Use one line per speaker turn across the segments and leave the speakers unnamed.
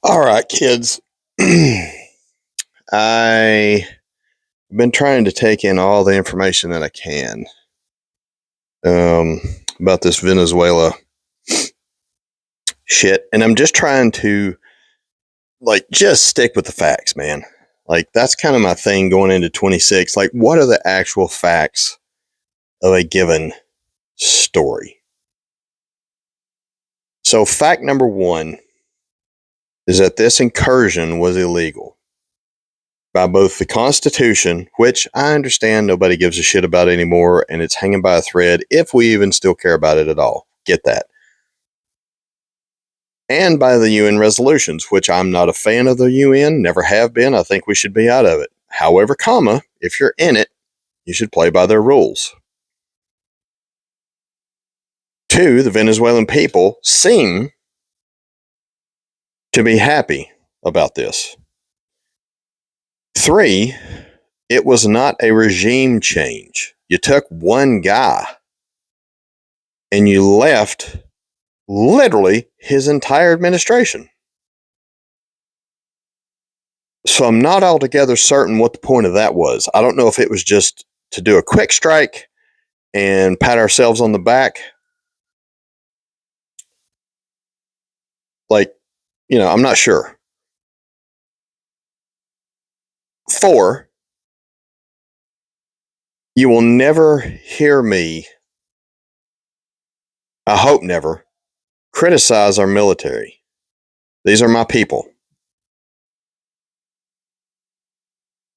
All right, kids. I've been trying to take in all the information that I can um, about this Venezuela shit, and I'm just trying to just stick with the facts, man. Like that's kind of my thing going into 26. Like, what are the actual facts of a given story? So, fact number one is that this incursion was illegal by both the Constitution, which I understand nobody gives a shit about anymore, and it's hanging by a thread if we even still care about it at all. Get that. And by the UN resolutions, which I'm not a fan of the UN, never have been. I think we should be out of it. However, if you're in it, you should play by their rules. Two, the Venezuelan people seem to be happy about this. Three, it was not a regime change. You took one guy and you left literally his entire administration. So I'm not altogether certain what the point of that was. I don't know if it was just to do a quick strike and pat ourselves on the back. I'm not sure. Four, you will never hear me, I hope never, criticize our military. These are my people.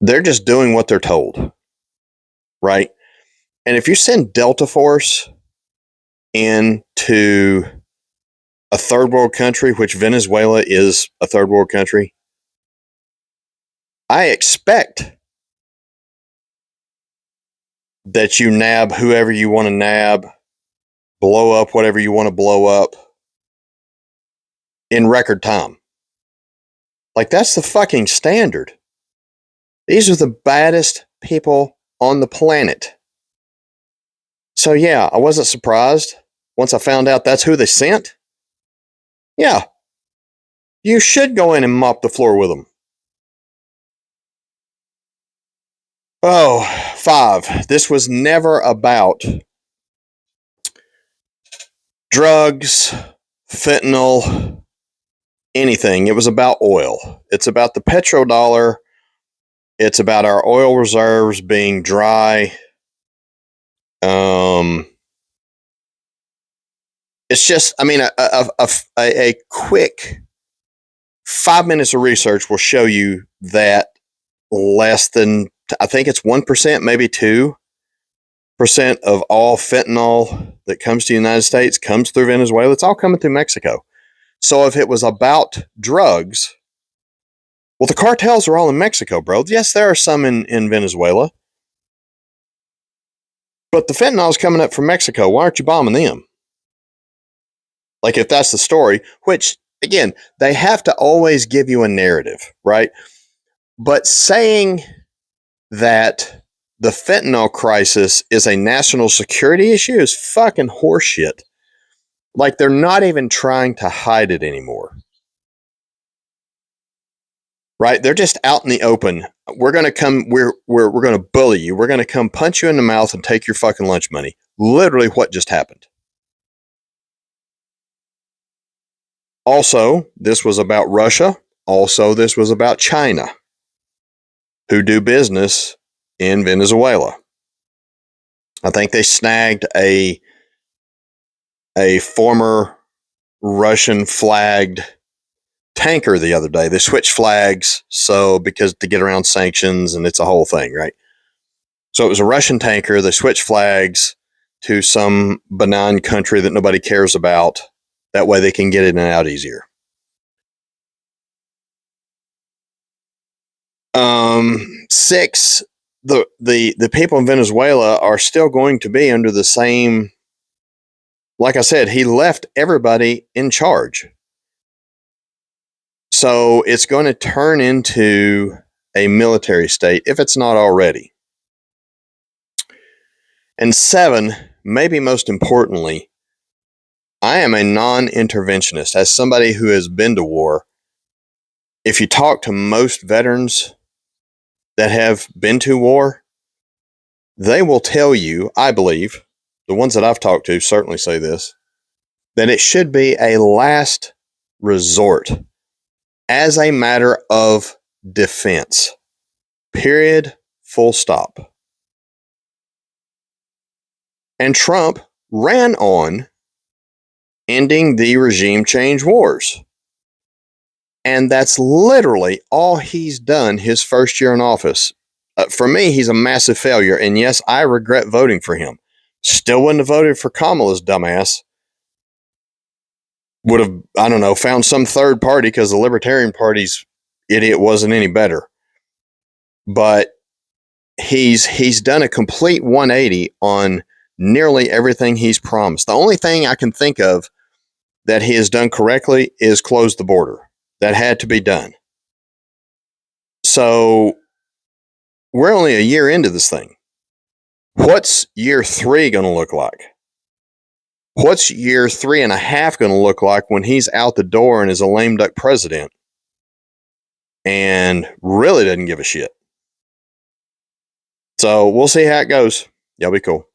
They're just doing what they're told, right? And if you send Delta Force into a third world country, which Venezuela is a third world country, I expect that you nab whoever you want to nab, blow up whatever you want to blow up in record time. Like, that's the fucking standard. These are the baddest people on the planet. So, yeah, I wasn't surprised once I found out that's who they sent. Yeah, you should go in and mop the floor with them. Oh, five, this was never about drugs, fentanyl, anything. It was about oil. It's about the petrodollar. It's about our oil reserves being dry. It's just, I mean, a quick 5 minutes of research will show you that less than, I think it's 1%, maybe 2% of all fentanyl that comes to the United States comes through Venezuela. It's all coming through Mexico. So if it was about drugs, well, the cartels are all in Mexico, bro. Yes, there are some in Venezuela. But the fentanyl is coming up from Mexico. Why aren't you bombing them? Like, if that's the story, which, again, they have to always give you a narrative, right? But saying that the fentanyl crisis is a national security issue is fucking horseshit. Like, they're not even trying to hide it anymore. Right? They're just out in the open. We're going to come, we're going to bully you. We're going to come punch you in the mouth and take your fucking lunch money. Literally what just happened. Also, this was about Russia. Also, this was about China, who do business in Venezuela. I think they snagged a former Russian flagged tanker the other day. They switched flags because to get around sanctions, and it's a whole thing, right? So it was a Russian tanker. They switched flags to some benign country that nobody cares about. That way they can get in and out easier. Six, the people in Venezuela are still going to be under the same, like I said, he left everybody in charge. So it's going to turn into a military state if it's not already. And seven, maybe most importantly, I am a non-interventionist. As somebody who has been to war, if you talk to most veterans that have been to war, they will tell you, I believe, the ones that I've talked to certainly say this, that it should be a last resort as a matter of defense. Period. Full stop. And Trump ran on ending the regime change wars. And that's literally all he's done his first year in office. For me, he's a massive failure. And yes, I regret voting for him. Still wouldn't have voted for Kamala's dumbass. Would have, I don't know, found some third party because the Libertarian Party's idiot wasn't any better. But he's done a complete 180 on nearly everything he's promised. The only thing I can think of that he has done correctly is close the border. That had to be done. So we're only a year into this thing. What's year 3 going to look like? What's year 3.5 going to look like when he's out the door and is a lame duck president and really doesn't give a shit? So we'll see how it goes. Y'all be cool.